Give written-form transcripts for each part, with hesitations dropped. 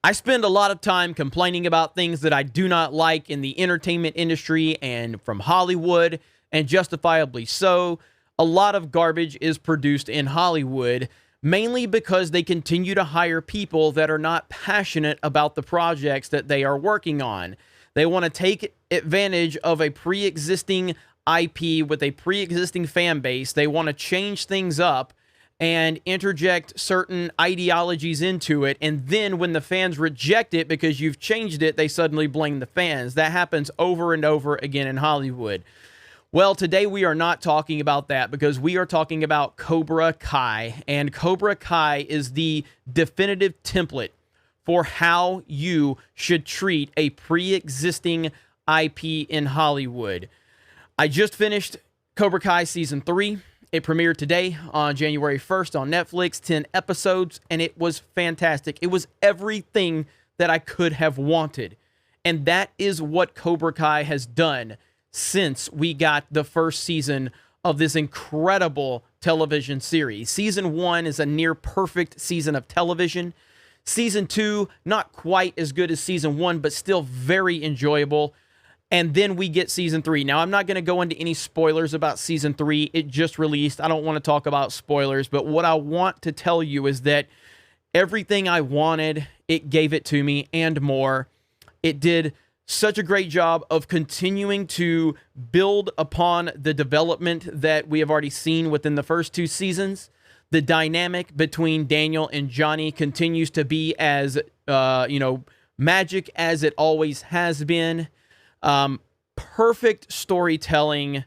I spend a lot of time complaining about things that I do not like in the entertainment industry and from Hollywood, and justifiably so. A lot of garbage is produced in Hollywood, mainly because they continue to hire people that are not passionate about the projects that they are working on. They want to take advantage of a pre-existing IP with a pre-existing fan base. They want to change things up and interject certain ideologies into it. And then when the fans reject it because you've changed it, they suddenly blame the fans. That happens over and over again in Hollywood. Well, today we are not talking about that because we are talking about Cobra Kai. And Cobra Kai is the definitive template for how you should treat a pre-existing IP in Hollywood. I just finished Cobra Kai Season 3. It premiered today on January 1st on Netflix, 10 episodes, and it was fantastic. It was everything that I could have wanted. And that is what Cobra Kai has done since we got the first season of this incredible television series. Season 1 is a near perfect season of television. Season 2, not quite as good as Season 1, but still very enjoyable. And then we get Season 3. Now, I'm not going to go into any spoilers about Season 3. It just released. I don't want to talk about spoilers, but what I want to tell you is that everything I wanted, it gave it to me and more. It did such a great job of continuing to build upon the development that we have already seen within the first 2 seasons. The dynamic between Daniel and Johnny continues to be as, magic as it always has been. Perfect storytelling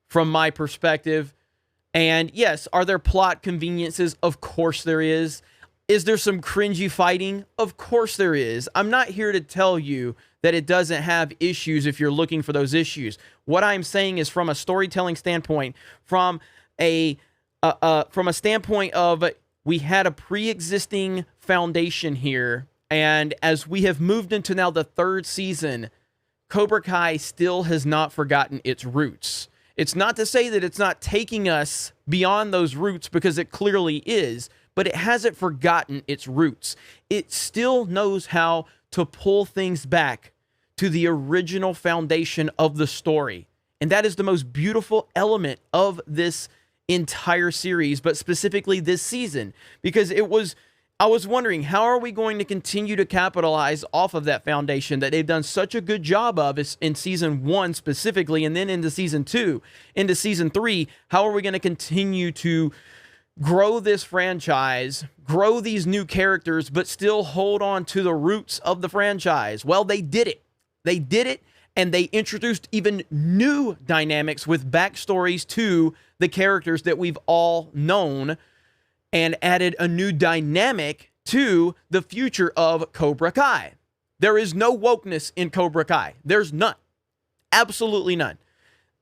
from my perspective. And yes, are there plot conveniences? Of course there is. Is there some cringy fighting? Of course there is. I'm not here to tell you that it doesn't have issues if you're looking for those issues. What I'm saying is from a storytelling standpoint, from a standpoint of we had a pre-existing foundation here, and as we have moved into now the 3rd season, Cobra Kai still has not forgotten its roots. It's not to say that it's not taking us beyond those roots, because it clearly is, but it hasn't forgotten its roots. It still knows how to pull things back to the original foundation of the story. And that is the most beautiful element of this entire series, but specifically this season, because I was wondering, how are we going to continue to capitalize off of that foundation that they've done such a good job of in Season 1 specifically, and then into Season 2, into Season 3, how are we going to continue to grow this franchise, grow these new characters, but still hold on to the roots of the franchise? Well, they did it. They did it, and they introduced even new dynamics with backstories to the characters that we've all known, and added a new dynamic to the future of Cobra Kai. There is no wokeness in Cobra Kai. There's none. Absolutely none.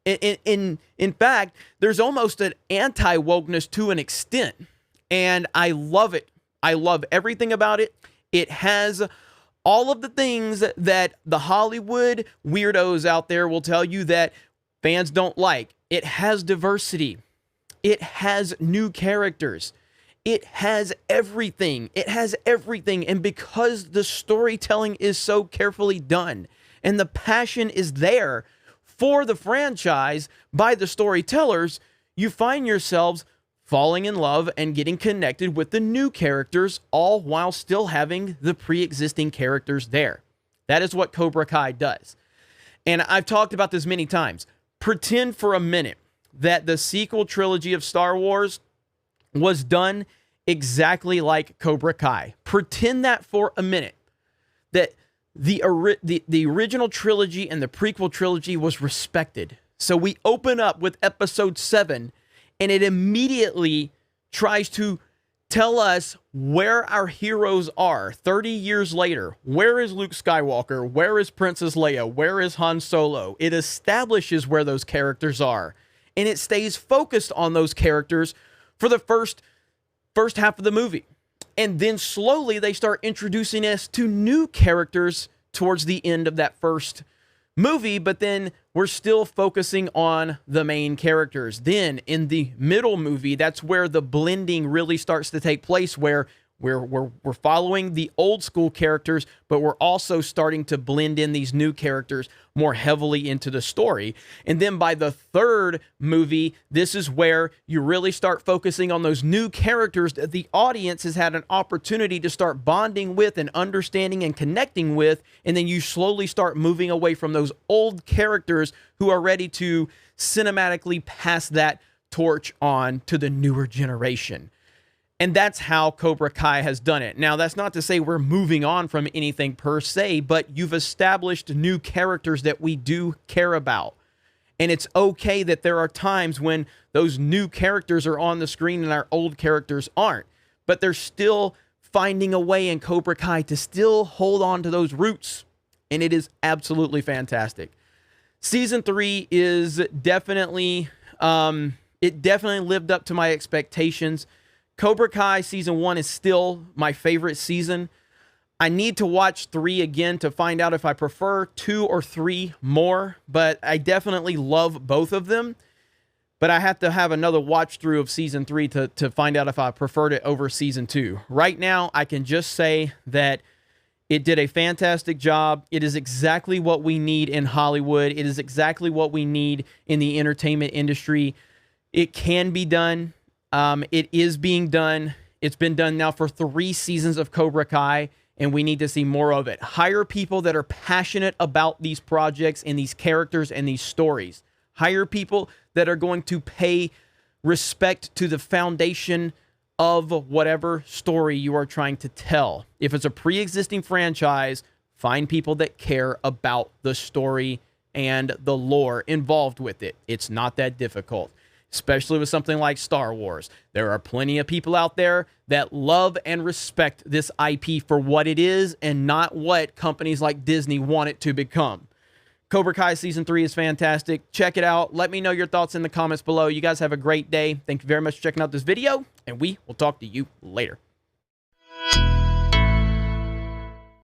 In fact, there's almost an anti-wokeness to an extent, and I love it. I love everything about it. It has all of the things that the Hollywood weirdos out there will tell you that fans don't like. It has diversity. It has new characters. It has everything. It has everything. And because the storytelling is so carefully done and the passion is there for the franchise by the storytellers, you find yourselves falling in love and getting connected with the new characters, all while still having the pre-existing characters there. That is what Cobra Kai does. And I've talked about this many times. Pretend for a minute that the sequel trilogy of Star Wars was done exactly like Cobra Kai. Pretend that for a minute, that the original trilogy and the prequel trilogy was respected. So we open up with episode 7, and it immediately tries to tell us where our heroes are 30 years later. Where is Luke Skywalker? Where is Princess Leia? Where is Han Solo? It establishes where those characters are, and it stays focused on those characters for the first half of the movie. And then slowly they start introducing us to new characters towards the end of that first movie, but then we're still focusing on the main characters. Then in the middle movie, that's where the blending really starts to take place, where We're following the old school characters, but we're also starting to blend in these new characters more heavily into the story. And then by the third movie, this is where you really start focusing on those new characters that the audience has had an opportunity to start bonding with and understanding and connecting with. And then you slowly start moving away from those old characters who are ready to cinematically pass that torch on to the newer generation. And that's how Cobra Kai has done it. Now, that's not to say we're moving on from anything per se, but you've established new characters that we do care about. And it's okay that there are times when those new characters are on the screen and our old characters aren't. But they're still finding a way in Cobra Kai to still hold on to those roots. And it is absolutely fantastic. Season 3 is definitely, it definitely lived up to my expectations. Cobra Kai Season 1 is still my favorite season. I need to watch 3 again to find out if I prefer 2 or 3 more, but I definitely love both of them. But I have to have another watch through of Season 3 to find out if I preferred it over Season 2. Right now, I can just say that it did a fantastic job. It is exactly what we need in Hollywood. It is exactly what we need in the entertainment industry. It can be done. It is being done. It's been done now for 3 seasons of Cobra Kai, and we need to see more of it. Hire people that are passionate about these projects and these characters and these stories. Hire people that are going to pay respect to the foundation of whatever story you are trying to tell. If it's a pre-existing franchise, find people that care about the story and the lore involved with it. It's not that difficult. Especially with something like Star Wars. There are plenty of people out there that love and respect this IP for what it is and not what companies like Disney want it to become. Cobra Kai Season 3 is fantastic. Check it out. Let me know your thoughts in the comments below. You guys have a great day. Thank you very much for checking out this video, and we will talk to you later.